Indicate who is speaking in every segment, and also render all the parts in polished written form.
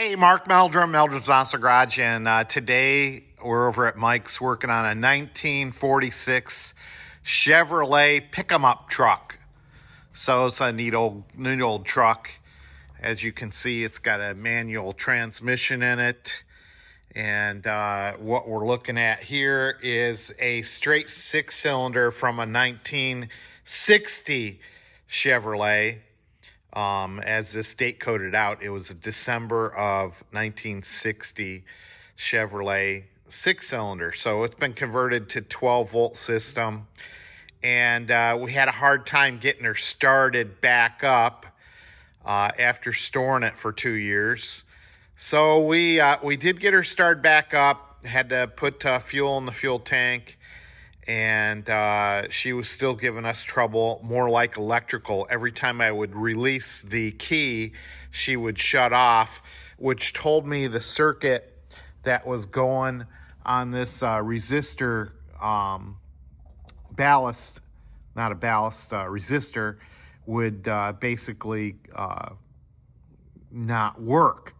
Speaker 1: Hey, Mark Meldrum, Meldrum's Monster Garage, and today we're over at Mike's working on a 1946 Chevrolet pick-em-up truck. So it's a neat old truck. As you can see, it's got a manual transmission in it. And what we're looking at here is a straight six-cylinder from a 1960 Chevrolet. As this date coded out, it was December of 1960 Chevrolet six-cylinder. So it's been converted to 12-volt system. And we had a hard time getting her started back up after storing it for 2 years. So we did get her started back up, had to put fuel in the fuel tank, and she was still giving us trouble, more like electrical. Every time I would release the key, she would shut off, which told me the circuit that was going on this resistor, ballast, not a ballast, resistor, would basically not work,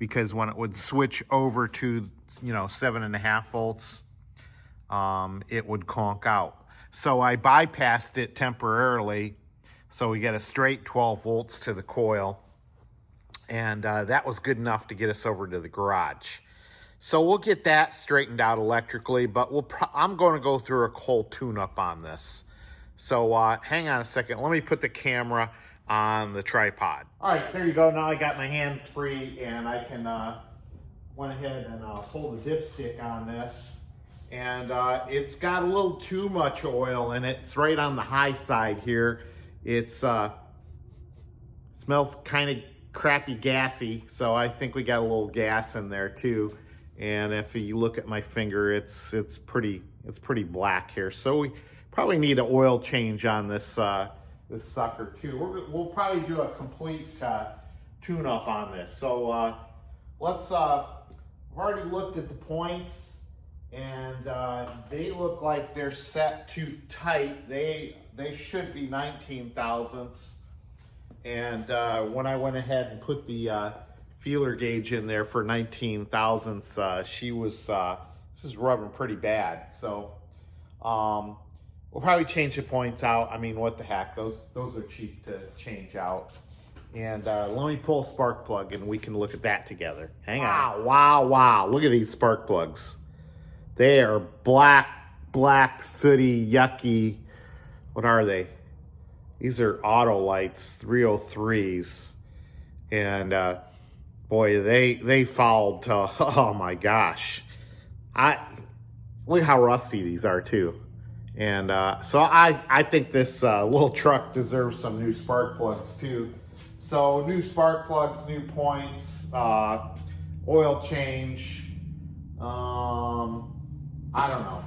Speaker 1: because when it would switch over to 7.5 volts, it would conk out. So I bypassed it temporarily, so we get a straight 12 volts to the coil, and that was good enough to get us over to the garage. So we'll get that straightened out electrically, but I'm going to go through a whole tune-up on this. So hang on a second. Let me put the camera on the tripod. All right, there you go. Now I got my hands free, and I can went ahead and pull the dipstick on this. And it's got a little too much oil in it. It's right on the high side here. It's smells kind of crappy gassy, so I think we got a little gas in there too. And if you look at my finger, it's pretty black here. So we probably need an oil change on this this sucker too. We'll probably do a complete tune-up on this. So let's. I've already looked at the points, and they look like they're set too tight. They should be 19 thousandths. And when I went ahead and put the feeler gauge in there for 19 thousandths, she was rubbing pretty bad. So we'll probably change the points out. I mean, what the heck? Those are cheap to change out. And let me pull a spark plug and we can look at that together. Hang on. Wow. Look at these spark plugs. They are black, sooty, yucky. What are they? These are Autolites 303s. And boy, they fouled to, oh my gosh. Look how rusty these are too. And so I think this little truck deserves some new spark plugs too. So new spark plugs, new points, oil change. I don't know.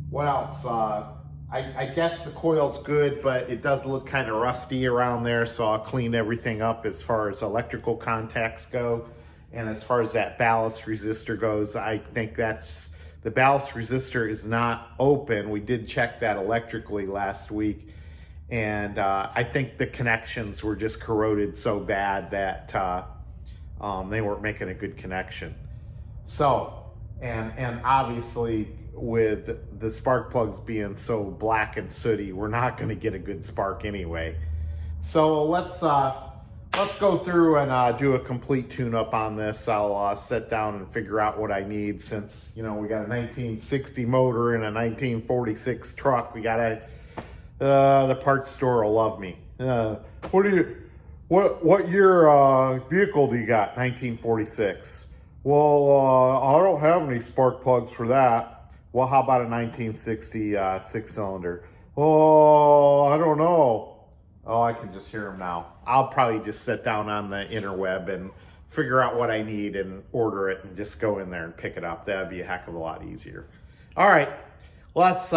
Speaker 1: What else? I guess the coil's good, but it does look kind of rusty around there, so I'll clean everything up as far as electrical contacts go. And as far as that ballast resistor goes, I think the ballast resistor is not open. We did check that electrically last week, and I think the connections were just corroded so bad that they weren't making a good connection. So, and obviously with the spark plugs being so black and sooty, we're not going to get a good spark anyway. So let's go through and do a complete tune-up on this. I'll sit down and figure out what I need, since we got a 1960 motor and a 1946 truck. We got the parts store will love me. What year vehicle do you got? 1946. Well, I don't have any spark plugs for that. Well, how about a 1960 six-cylinder? Oh, I don't know. Oh, I can just hear them now. I'll probably just sit down on the interweb and figure out what I need and order it and just go in there and pick it up. That'd be a heck of a lot easier. All right, let's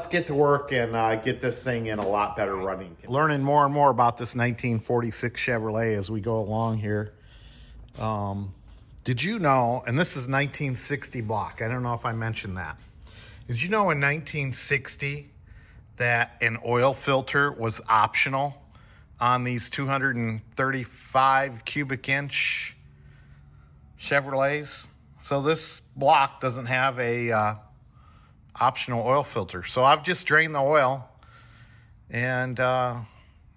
Speaker 1: get to work and get this thing in a lot better running. Learning more and more about this 1946 Chevrolet as we go along here. Did you know, and this is 1960 block, I don't know if I mentioned that. Did you know in 1960 that an oil filter was optional on these 235 cubic inch Chevrolets. So this block doesn't have a optional oil filter. So I've just drained the oil, and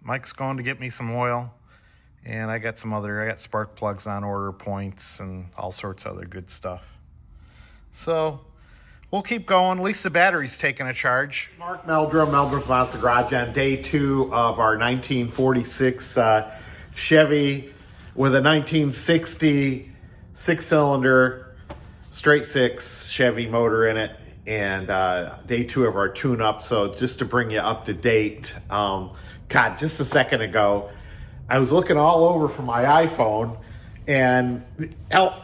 Speaker 1: Mike's going to get me some oil. And I got spark plugs on order, points, and all sorts of other good stuff. So we'll keep going. At least the battery's taking a charge. Mark Meldrum, Meldrum's Monster Garage, on day 2 of our 1946 Chevy with a 1960 6-cylinder straight 6 Chevy motor in it, and day 2 of our tune-up. So just to bring you up to date, God, just a second ago, I was looking all over for my iPhone, and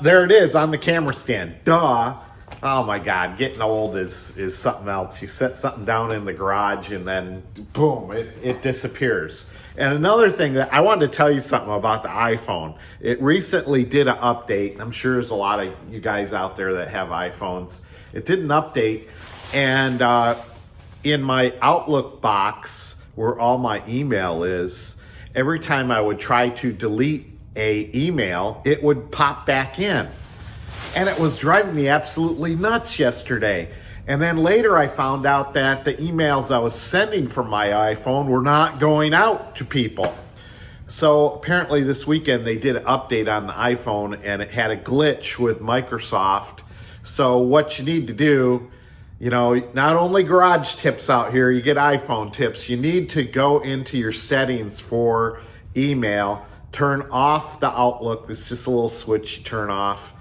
Speaker 1: there it is on the camera stand. Duh. Oh my God, getting old is something else. You set something down in the garage and then boom, it disappears. And another thing that I wanted to tell you something about the iPhone. It recently did an update. I'm sure there's a lot of you guys out there that have iPhones. It did an update, and in my Outlook box where all my email is, every time I would try to delete a email, it would pop back in. And it was driving me absolutely nuts yesterday. And then later I found out that the emails I was sending from my iPhone were not going out to people. So apparently this weekend they did an update on the iPhone, and it had a glitch with Microsoft. So what you need to do, you know, not only garage tips out here, you get iPhone tips. You need to go into your settings for email, turn off the Outlook. It's just a little switch you turn off.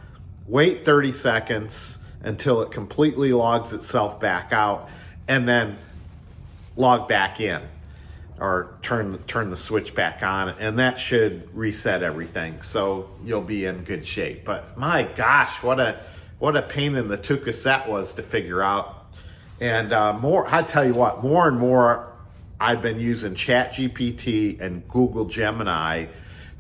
Speaker 1: Wait 30 seconds until it completely logs itself back out, and then log back in, or turn the switch back on, and that should reset everything. So you'll be in good shape. But my gosh, what a pain in the tuchus that was to figure out. And I tell you what, more and more I've been using ChatGPT and Google Gemini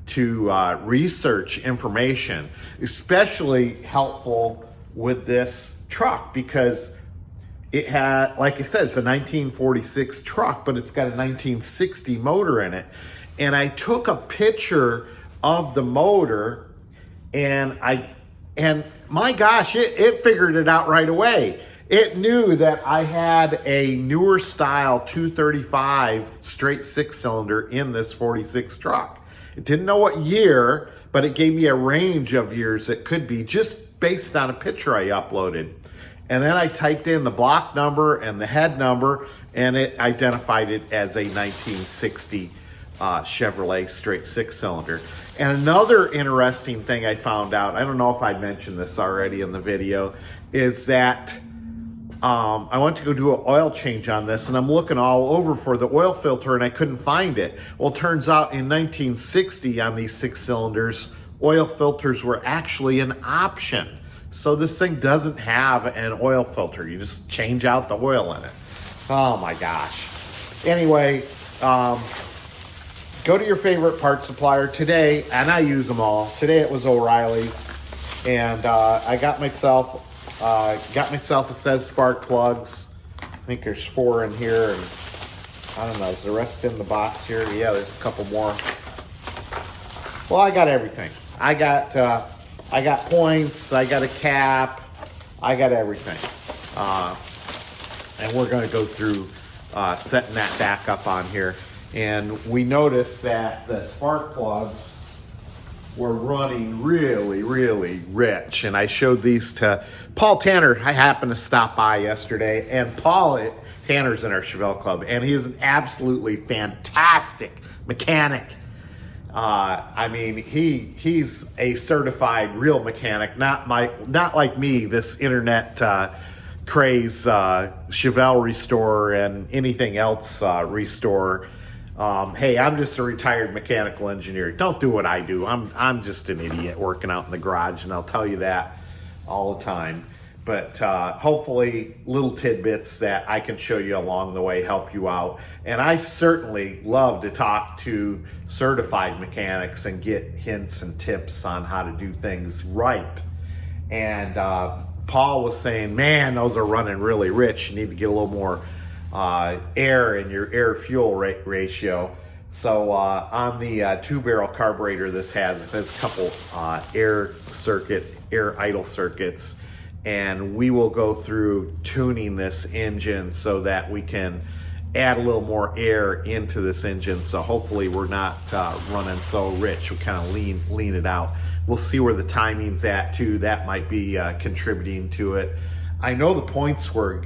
Speaker 1: to research information, especially helpful with this truck, because it had, like I said, it's a 1946 truck, but it's got a 1960 motor in it. And I took a picture of the motor, and my gosh, it figured it out right away. It knew that I had a newer style 235 straight 6-cylinder in this 46 truck. It didn't know what year, but it gave me a range of years it could be just based on a picture I uploaded. And then I typed in the block number and the head number, and it identified it as a 1960 Chevrolet straight 6-cylinder. And another interesting thing I found out, I don't know if I mentioned this already in the video, is that I went to go do an oil change on this, and I'm looking all over for the oil filter, and I couldn't find it. Well, it turns out in 1960 on these 6-cylinders, oil filters were actually an option. So this thing doesn't have an oil filter. You just change out the oil in it. Oh my gosh. Anyway, go to your favorite part supplier today, and I use them all. Today it was O'Reilly's, and I got myself a set of spark plugs. I think there's 4 in here, and I don't know, is the rest in the box here? Yeah, there's a couple more. Well, I got everything. I got points, I got a cap, I got everything. And we're gonna go through setting that back up on here. And we noticed that the spark plugs were running really, really rich. And I showed these to Paul Tanner. I happened to stop by yesterday, and Paul Tanner's in our Chevelle Club, and he is an absolutely fantastic mechanic. I mean, he's a certified real mechanic, not like me, this internet craze Chevelle restorer and anything else restorer. Hey, I'm just a retired mechanical engineer. Don't do what I do. I'm just an idiot working out in the garage, and I'll tell you that all the time. But hopefully little tidbits that I can show you along the way help you out. And I certainly love to talk to certified mechanics and get hints and tips on how to do things right. And Paul was saying, man, those are running really rich. You need to get a little more air in your air-fuel ratio. So on the two-barrel carburetor, this has a couple air idle circuits, and we will go through tuning this engine so that we can add a little more air into this engine. So hopefully we're not running so rich. We kind of lean it out. We'll see where the timing's at too. That might be contributing to it. I know the points were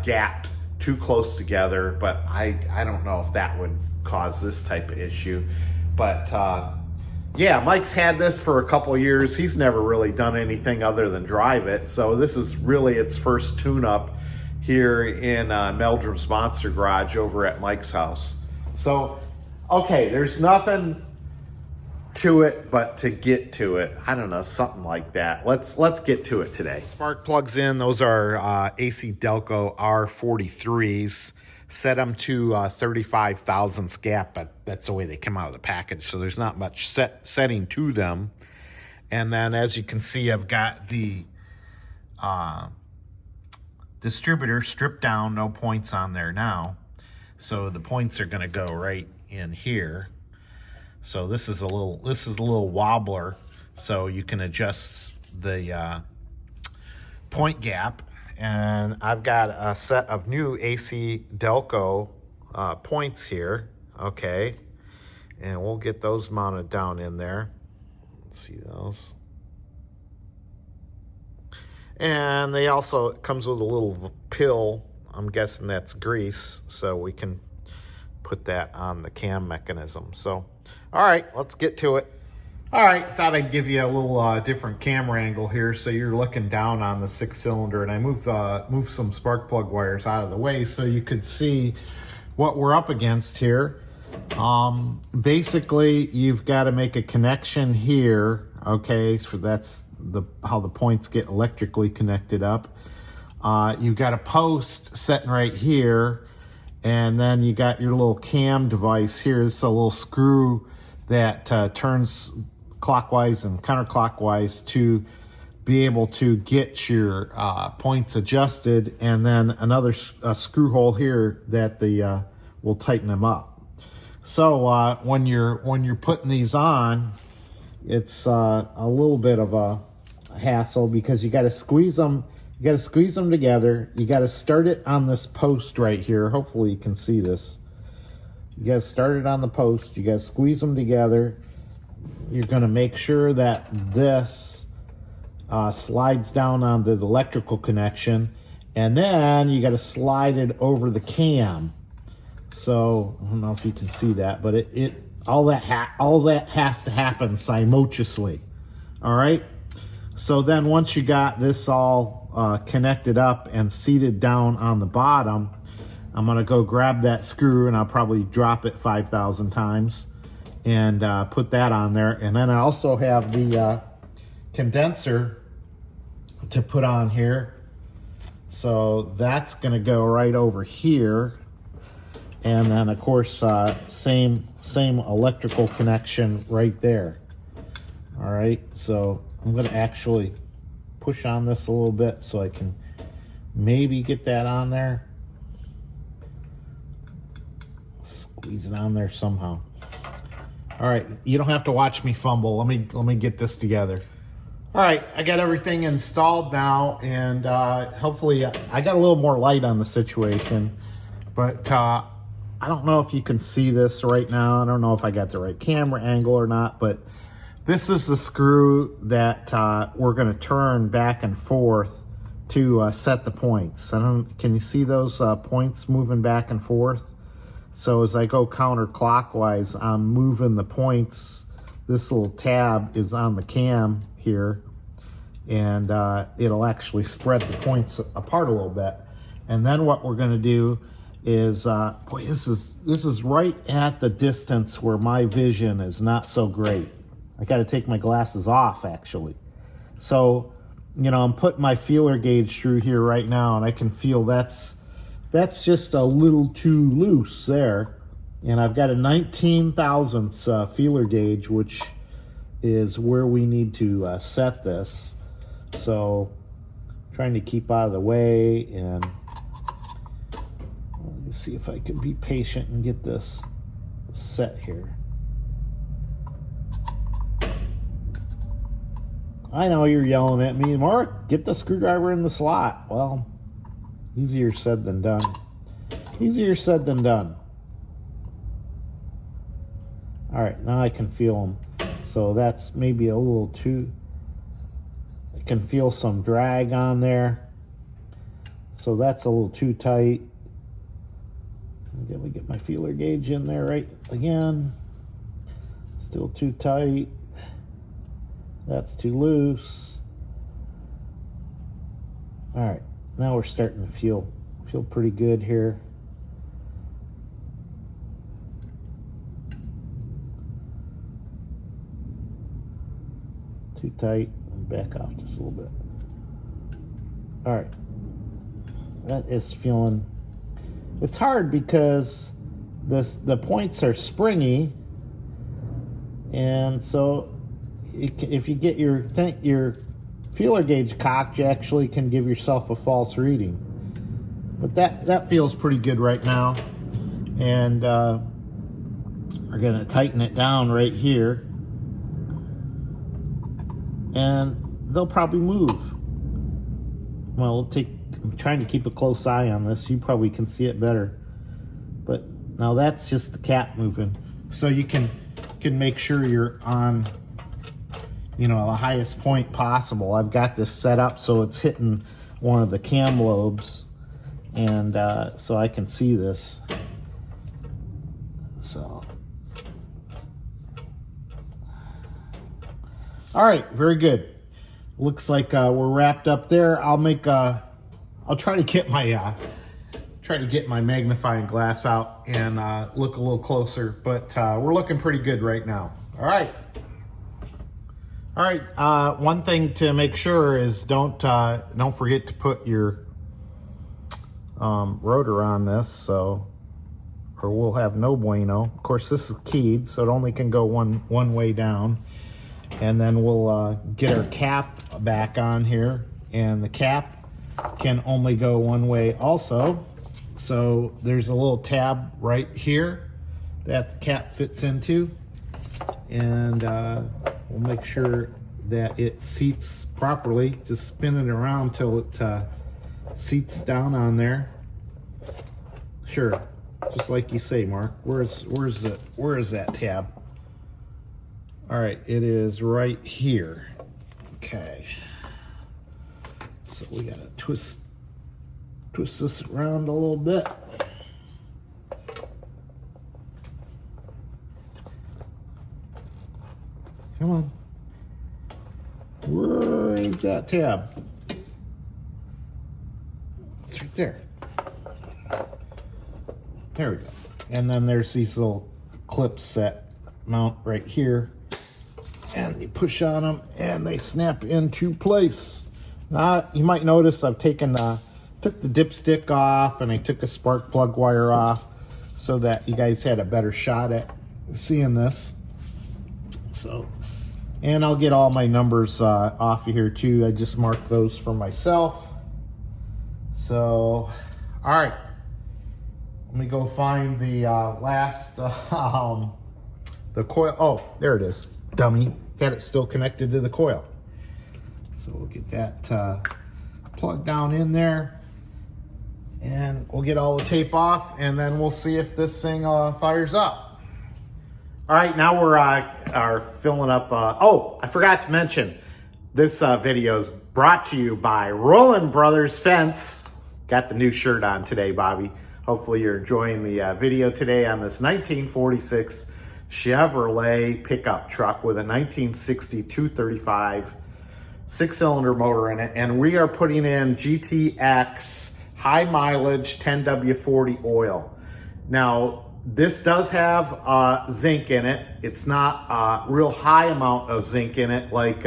Speaker 1: gapped too close together, but I don't know if that would cause this type of issue. But yeah, Mike's had this for a couple of years. He's never really done anything other than drive it. So this is really its first tune-up here in Meldrum's Monster Garage over at Mike's house. So, okay, there's nothing to it but to get to it. I don't know, something like that. Let's get to it today. Spark plugs in. Those are AC Delco R43s. Set them to 35 thousandths gap, but that's the way they come out of the package. So there's not much setting to them. And then as you can see, I've got the distributor stripped down, no points on there now. So the points are gonna go right in here. So this is a little wobbler, so you can adjust the point gap. And I've got a set of new AC Delco points here, okay? And we'll get those mounted down in there. Let's see those. And they also, it comes with a little pill. I'm guessing that's grease, so we can put that on the cam mechanism. So, all right, let's get to it. All right, thought I'd give you a little different camera angle here, so you're looking down on the 6-cylinder, and I moved some spark plug wires out of the way so you could see what we're up against here. Basically, you've got to make a connection here, okay? So that's how the points get electrically connected up. You've got a post sitting right here, and then you got your little cam device here. It's a little screw that turns clockwise and counterclockwise to be able to get your points adjusted, and then another screw hole here that will tighten them up. So when you're putting these on, it's a little bit of a hassle because you got to squeeze them. You got to squeeze them together. You got to start it on this post right here. Hopefully you can see this. You got to start it on the post. You got to squeeze them together. You're going to make sure that this slides down onto the electrical connection, and then you got to slide it over the cam. So I don't know if you can see that, but all that has to happen simultaneously. All right. So then once you got this all connected up and seated down on the bottom, I'm going to go grab that screw, and I'll probably drop it 5,000 times and put that on there. And then I also have the condenser to put on here. So that's going to go right over here. And then of course, same electrical connection right there. All right, so I'm going to actually push on this a little bit so I can maybe get that on there. Squeeze it on there somehow. All right, you don't have to watch me fumble. Let me get this together. All right, I got everything installed now, and hopefully I got a little more light on the situation, but I don't know if you can see this right now. I don't know if I got the right camera angle or not, but this is the screw that we're going to turn back and forth to set the points. Can you see those points moving back and forth? So as I go counterclockwise, I'm moving the points. This little tab is on the cam here, and it'll actually spread the points apart a little bit. And then what we're going to do is, boy, this is right at the distance where my vision is not so great. I got to take my glasses off, actually. So, you know, I'm putting my feeler gauge through here right now, and I can feel that's just a little too loose there. And I've got a 19 thousandths feeler gauge, which is where we need to set this. So trying to keep out of the way, and let me see if I can be patient and get this set here. I know you're yelling at me, Mark, get the screwdriver in the slot. Well, easier said than done. Easier said than done. All right, now I can feel them. So that's maybe a little too, I can feel some drag on there. So that's a little too tight. Let me get my feeler gauge in there right again. Still too tight. That's too loose. All right, now we're starting to feel pretty good here. Too tight. Back off just a little bit. All right, that is feeling. It's hard because the points are springy, and so if you get your feeler gauge cocked, you actually can give yourself a false reading. But that feels pretty good right now, and we're gonna tighten it down right here, and they'll probably move. Well, I'm trying to keep a close eye on this. You probably can see it better, but now that's just the cap moving. So you can make sure you're on, you know, the highest point possible. I've got this set up so it's hitting one of the cam lobes, and so I can see this. So, all right, very good. Looks like we're wrapped up there. I'll try to get my magnifying glass out and look a little closer, but we're looking pretty good right now. All right. One thing to make sure is don't forget to put your rotor on this, or we'll have no bueno. Of course, this is keyed, so it only can go one way down. And then we'll get our cap back on here, and the cap can only go one way also. So there's a little tab right here that the cap fits into, and we'll make sure that it seats properly. Just spin it around till it seats down on there. Sure, just like you say, Mark. Where is that tab? All right, it is right here. Okay. So we gotta twist this around a little bit. Come on. Where is that tab? It's right there. There we go. And then there's these little clips that mount right here. And you push on them and they snap into place. You might notice I've took the dipstick off, and I took a spark plug wire off so that you guys had a better shot at seeing this. So, and I'll get all my numbers off of here too. I just marked those for myself. So, all right. Let me go find the last, the coil. Oh, there it is. Dummy. Had it still connected to the coil. So we'll get that plugged down in there, and we'll get all the tape off, and then we'll see if this thing fires up. All right, now we're are filling up. Oh, I forgot to mention, this video is brought to you by Roland Brothers Fence. Got the new shirt on today, Bobby. Hopefully you're enjoying the video today on this 1946 Chevrolet pickup truck with a 1960 235 6-cylinder motor in it. And we are putting in GTX high mileage 10W40 oil. Now, this does have zinc in it. It's not a real high amount of zinc in it like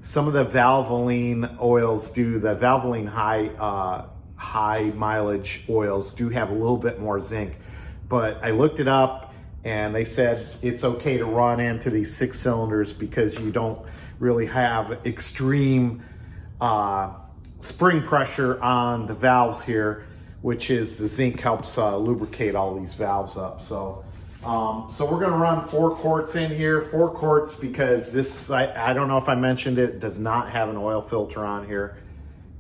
Speaker 1: some of the Valvoline oils do. The Valvoline high mileage oils do have a little bit more zinc. But I looked it up, and they said it's okay to run into these 6 cylinders because you don't really have extreme spring pressure on the valves here, which is the zinc helps lubricate all these valves up. So So we're going to run 4 quarts in here, 4 quarts, because this, I don't know if I mentioned it, does not have an oil filter on here.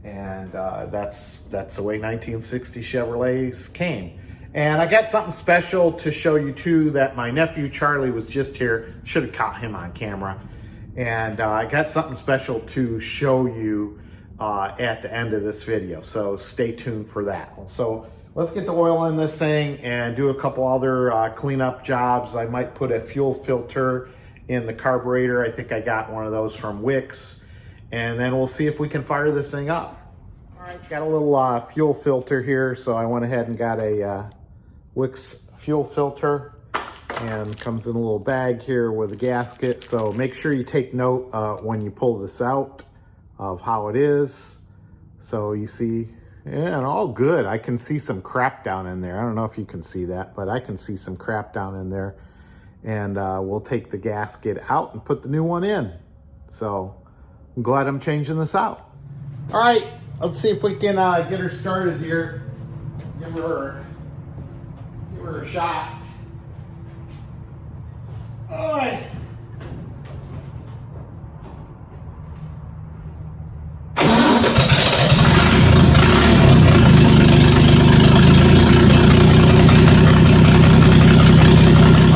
Speaker 1: And that's the way 1960 Chevrolets came. And I got something special to show you too, that my nephew Charlie was just here. Should have caught him on camera. And I got something special to show you at the end of this video. So stay tuned for that. So let's get the oil in this thing and do a couple other cleanup jobs. I might put a fuel filter in the carburetor. I think I got one of those from Wix. And then we'll see if we can fire this thing up. All right, got a little fuel filter here. So I went ahead and got a Wix fuel filter, and comes in a little bag here with a gasket. So make sure you take note when you pull this out of how it is. So you see, yeah, and all good. I can see some crap down in there. I don't know if you can see that, but I can see some crap down in there. And we'll take the gasket out and put the new one in. So I'm glad I'm changing this out. All right, let's see if we can get her started here. Give her a shot. All right.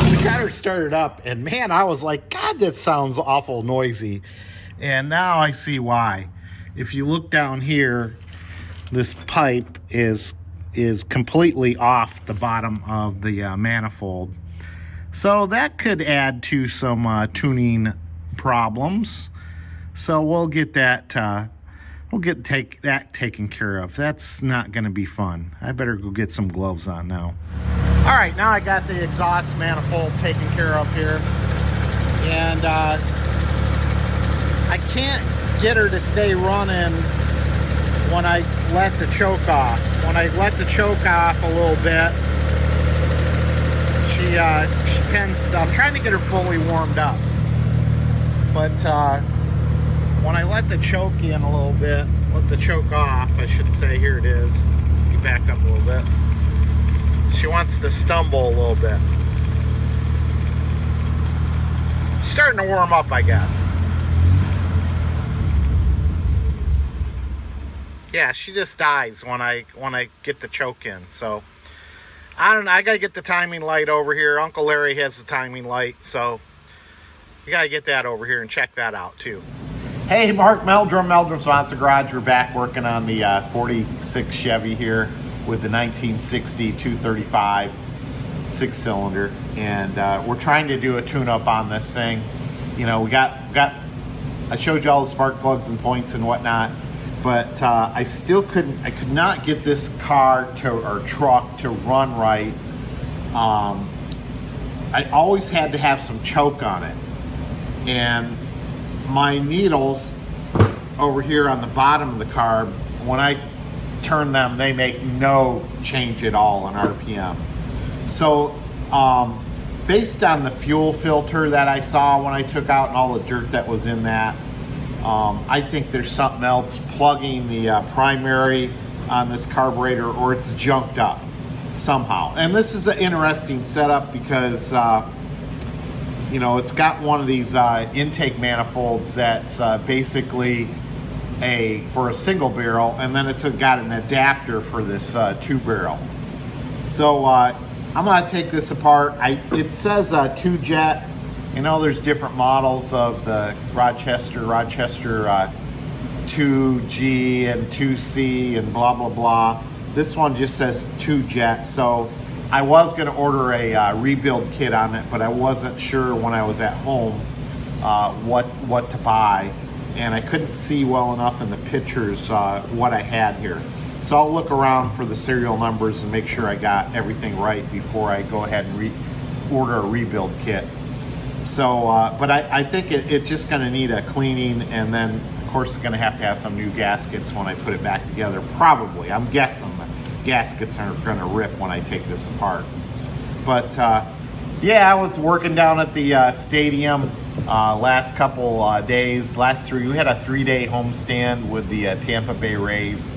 Speaker 1: We got her started up, and man, I was like, God, that sounds awful noisy. And now I see why. If you look down here, this pipe is completely off the bottom of the manifold. So that could add to some tuning problems. So we'll get that that taken care of. That's not going to be fun. I better go get some gloves on now. All right, now I got the exhaust manifold taken care of here, and I can't get her to stay running when I let the choke off. When I let the choke off a little bit, she tends to, I'm trying to get her fully warmed up. But when I let the choke in a little bit, let the choke off, I should say, here it is. You back up a little bit. She wants to stumble a little bit. Starting to warm up, I guess. Yeah, she just dies when I get the choke in. So I don't know. I gotta get the timing light over here. Uncle Larry has the timing light, so you gotta get that over here and check that out too. Hey, Mark Meldrum, Meldrum's Monster Garage. We're back working on the 46 Chevy here with the 1960 235 6-cylinder, and we're trying to do a tune-up on this thing. You know, we got I showed you all the spark plugs and points and whatnot. But I could not get this car or truck to run right. I always had to have some choke on it. And my needles over here on the bottom of the car, when I turn them, they make no change at all in RPM. So based on the fuel filter that I saw when I took out and all the dirt that was in that, I think there's something else plugging the primary on this carburetor, or it's junked up somehow. And this is an interesting setup because, you know, it's got one of these intake manifolds that's basically for a single barrel, and then it's got an adapter for this 2-barrel. So I'm gonna take this apart. It says 2-jet. You know, there's different models of the Rochester 2G and 2C and blah, blah, blah. This one just says 2-jet. So I was going to order a rebuild kit on it, but I wasn't sure when I was at home what to buy. And I couldn't see well enough in the pictures what I had here. So I'll look around for the serial numbers and make sure I got everything right before I go ahead and order a rebuild kit. So, but I think it's just going to need a cleaning, and then, of course, it's going to have some new gaskets when I put it back together. Probably. I'm guessing the gaskets are going to rip when I take this apart. But, yeah, I was working down at the stadium last couple days. We had a 3-day homestand with the Tampa Bay Rays.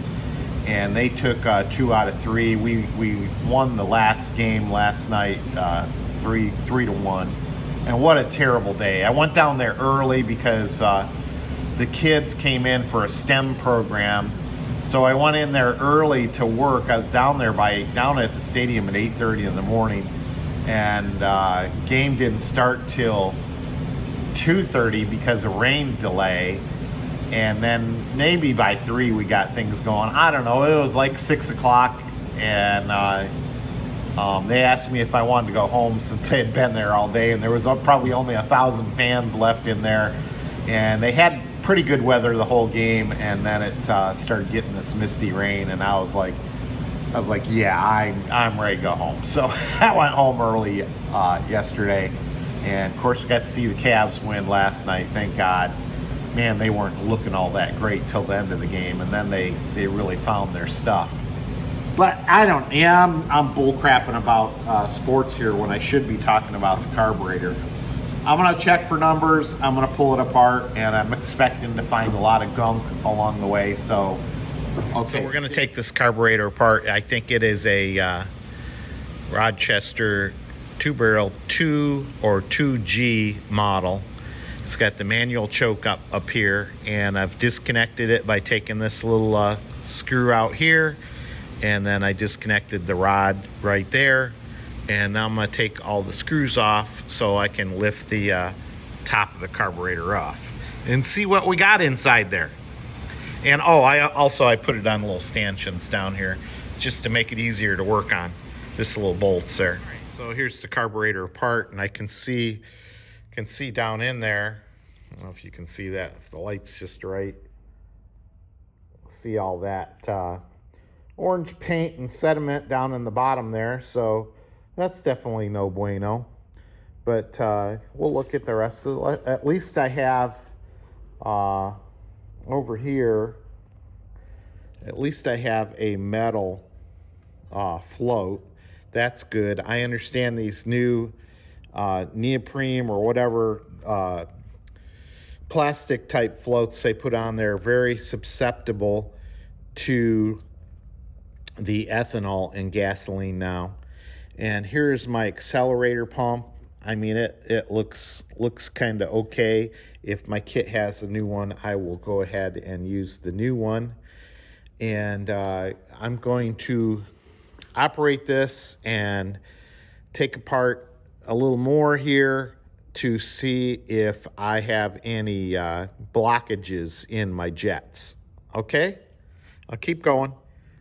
Speaker 1: and they took 2 out of 3. We won the last game last night, 3-1. And what a terrible day. I went down there early because the kids came in for a STEM program. So I went in there early to work. I was down at the stadium at 8:30 in the morning, and game didn't start till 2:30 because of rain delay. And then maybe by 3 we got things going. I don't know. It was like 6 o'clock, and they asked me if I wanted to go home since they had been there all day, and there was probably only 1,000 fans left in there, and they had pretty good weather the whole game, and then it started getting this misty rain, and I was like, yeah, I'm ready to go home. So I went home early yesterday, and of course we got to see the Cavs win last night. Thank God. Man, they weren't looking all that great till the end of the game, and then they really found their stuff. But I'm bullcrapping about sports here when I should be talking about the carburetor. I'm gonna check for numbers, I'm gonna pull it apart, and I'm expecting to find a lot of gunk along the way. So we're gonna take this carburetor apart. I think it is a Rochester 2-barrel 2 or 2G model. It's got the manual choke up here, and I've disconnected it by taking this little screw out here, and then I disconnected the rod right there, and now I'm going to take all the screws off so I can lift the top of the carburetor off and see what we got inside there. And I put it on little stanchions down here just to make it easier to work on. This little bolts there. All right, so here's the carburetor apart, and I can see down in there. I don't know if you can see that, if the light's just right. See all that orange paint and sediment down in the bottom there, so that's definitely no bueno. But we'll look at the rest of it. At least I have over here, at least I have a metal float. That's good. I understand these new neoprene or whatever plastic type floats they put on there are very susceptible to the ethanol in gasoline now. And here's my accelerator pump. I mean, it looks kind of okay. If my kit has a new one, I will go ahead and use the new one. And I'm going to operate this and take apart a little more here to see if I have any blockages in my jets. Okay, I'll keep going.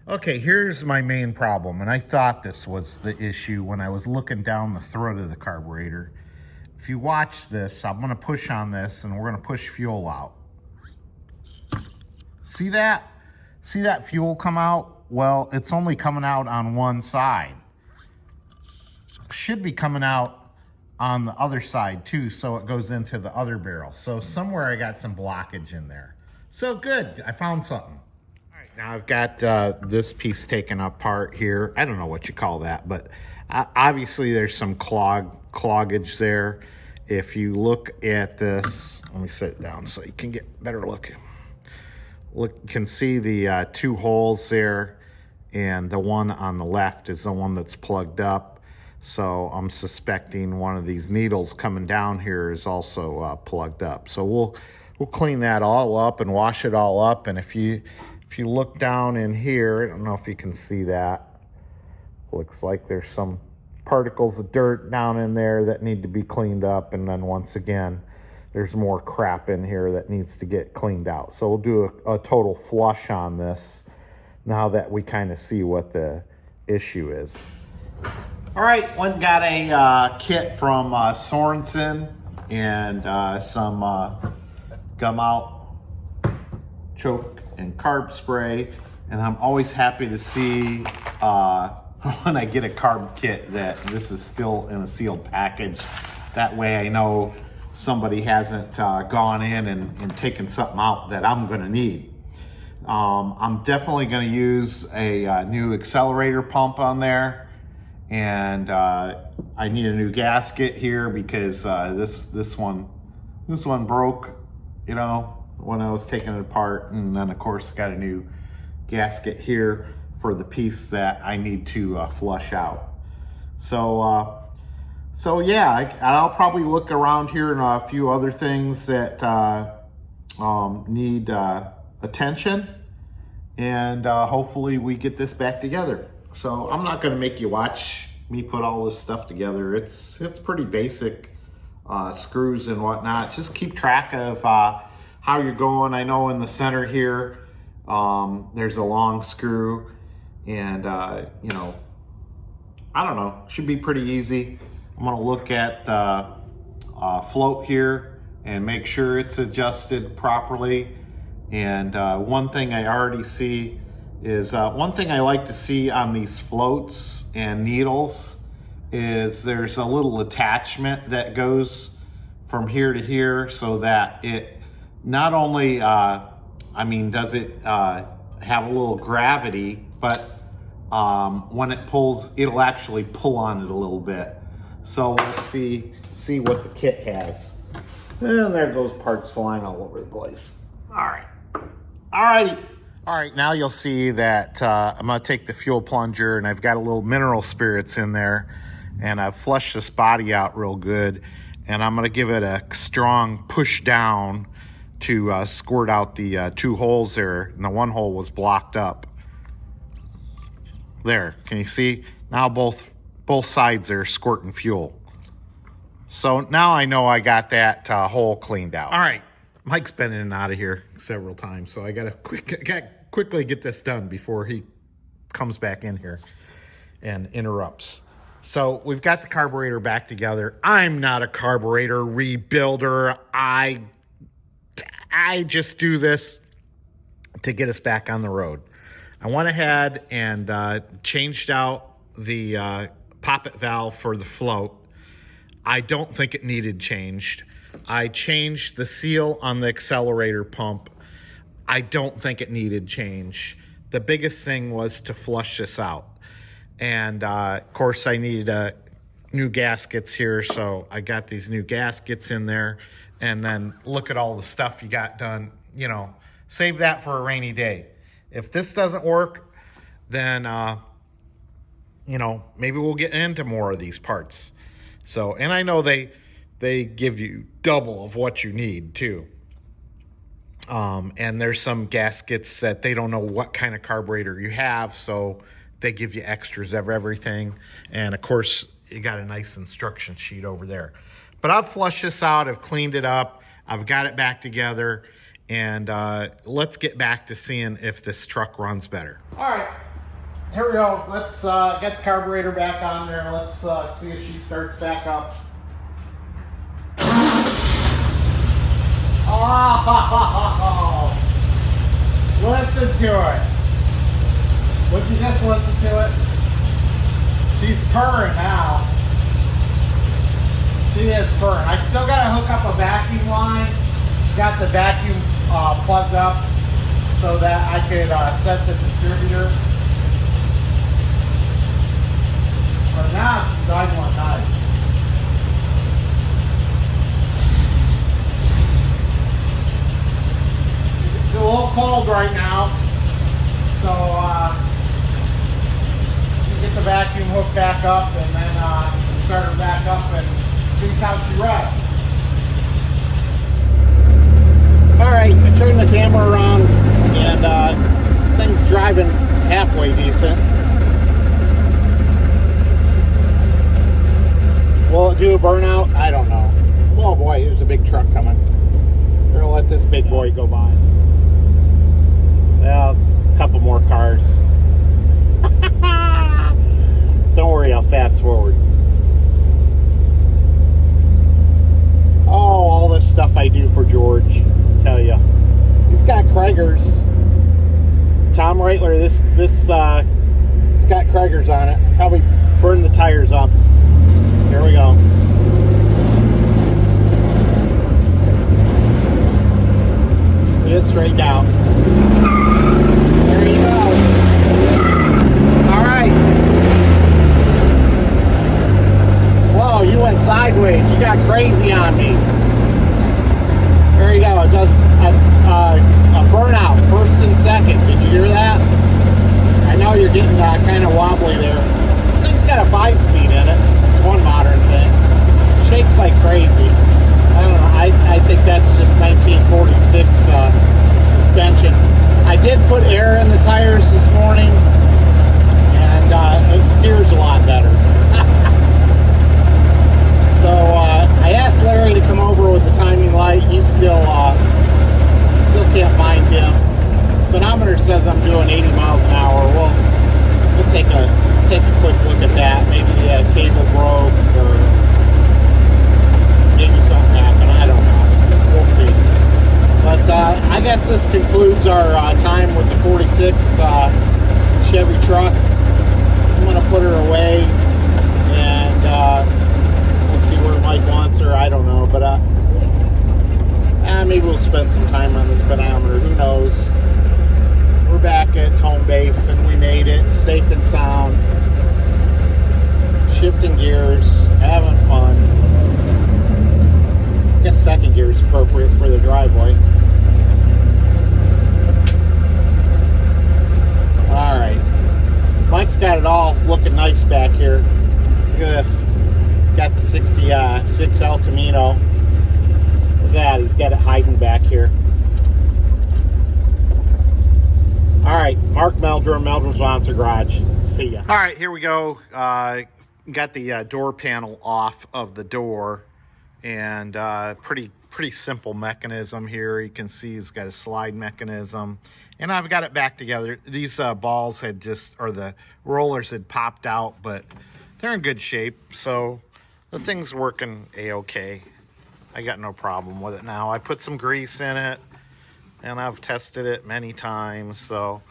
Speaker 1: Okay, here's my main problem, and I thought this was the issue when I was looking down the throat of the carburetor. If you watch this, I'm gonna push on this and we're gonna push fuel out. See that? See that fuel come out? Well, it's only coming out on one side. Should be coming out on the other side too, so it goes into the other barrel. So somewhere I got some blockage in there. So good, I found something. All right, now I've got this piece taken apart here. I don't know what you call that, but obviously there's some cloggage there. If you look at this, let me sit down so you can get better look. Look, you can see the 2 holes there, and the one on the left is the one that's plugged up. So I'm suspecting one of these needles coming down here is also plugged up. So we'll clean that all up and wash it all up. And if you look down in here, I don't know if you can see that. Looks like there's some particles of dirt down in there that need to be cleaned up. And then once again, there's more crap in here that needs to get cleaned out. So we'll do a total flush on this now that we kind of see what the issue is. All right, one got a kit from Sorensen and some gum out choke and carb spray. And I'm always happy to see when I get a carb kit that this is still in a sealed package. That way I know somebody hasn't gone in and taken something out that I'm gonna need. I'm definitely gonna use a new accelerator pump on there. And I need a new gasket here because this one broke, you know, when I was taking it apart. And then of course got a new gasket here for the piece that I need to flush out. So yeah, I'll probably look around here and a few other things that need attention, and hopefully we get this back together. So I'm not going to make you watch me put all this stuff together. It's pretty basic, screws and whatnot. Just keep track of how you're going. I know in the center here there's a long screw, and you know, I don't know, should be pretty easy. I'm going to look at the float here and make sure it's adjusted properly. And one thing I already see is, one thing I like to see on these floats and needles is there's a little attachment that goes from here to here, so that it not only, I mean, does it have a little gravity, but when it pulls, it'll actually pull on it a little bit. So we'll see what the kit has. And there goes parts flying all over the place. All right. Alrighty. All right, now you'll see that I'm gonna take the fuel plunger, and I've got a little mineral spirits in there, and I've flushed this body out real good, and I'm gonna give it a strong push down to squirt out the 2 holes there, and the 1 hole was blocked up. There, can you see? Now both sides are squirting fuel. So now I know I got that hole cleaned out. All right, Mike's been in and out of here several times, so I gotta quickly get this done before he comes back in here and interrupts. So we've got the carburetor back together. I'm not a carburetor rebuilder. I just do this to get us back on the road. I went ahead and changed out the poppet valve for the float. I don't think it needed changed. I changed the seal on the accelerator pump. I don't think it needed change. The biggest thing was to flush this out. And of course I needed new gaskets here, so I got these new gaskets in there. And then look at all the stuff you got done. You know, save that for a rainy day. If this doesn't work, then you know, maybe we'll get into more of these parts. So, and I know they give you double of what you need too. And there's some gaskets that they don't know what kind of carburetor you have, so they give you extras of everything. And of course, you got a nice instruction sheet over there. But I've flushed this out, I've cleaned it up, I've got it back together, and let's get back to seeing if this truck runs better. All right, here we go. Let's get the carburetor back on there. Let's see if she starts back up. Oh, listen to it. Would you just listen to it? She's purring now. She is purring. I still got to hook up a vacuum line. Got the vacuum plugged up so that I could set the distributor. For now, she's driving one nice. It's a little cold right now, so you get the vacuum hooked back up, and then start her back up and see how she revs. All right, I turned the camera around, and things driving halfway decent. Will it do a burnout? I don't know. Oh boy, there's a big truck coming. We're gonna let this big boy go by. Well, a couple more cars. Don't worry, I'll fast forward. Oh, all this stuff I do for George, tell you. He's got Krager's. Tom Reitler, this it's got Krager's on it. Probably burn the tires up. Here we go. Get it straightened out. There you go. All right. Whoa, you went sideways. You got crazy on me. There you go. It does a burnout, first and second. Did you hear that? I know you're getting kind of wobbly there. This thing's got a 5-speed in it. It's one modern thing. Shakes like crazy. I don't know. I think that's just 1946 suspension. I did put air in the tires this morning, and it steers a lot better. So I asked Larry to come over with the timing light. He's still can't find him. Speedometer says I'm doing 80 miles an hour. We'll take a quick look at that. Maybe the cable broke, or maybe something happened. I don't know. We'll see. But I guess this concludes our time with the 46 Chevy truck. I'm going to put her away, and we'll see where Mike wants her. I don't know, but maybe we'll spend some time on the speedometer. Who knows? We're back at home base, and we made it safe and sound. Shifting gears, having fun. I guess second gear is appropriate for the driveway. All right. Mike's got it all looking nice back here. Look at this. He's got the 66 El Camino. Look at that. He's got it hiding back here. All right. Mark Meldrum, Meldrum's Monster Garage. See ya. All right. Here we go. Got the door panel off of the door, and pretty simple mechanism here. You can see it's got a slide mechanism, and I've got it back together. These balls had the rollers had popped out, but they're in good shape, so the thing's working a-okay. I got no problem with it now. I put some grease in it, and I've tested it many times, so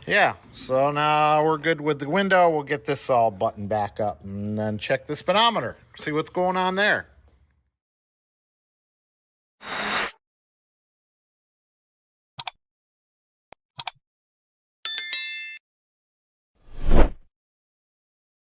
Speaker 1: yeah. So now we're good with the window. We'll get this all buttoned back up and then check the speedometer, see what's going on there.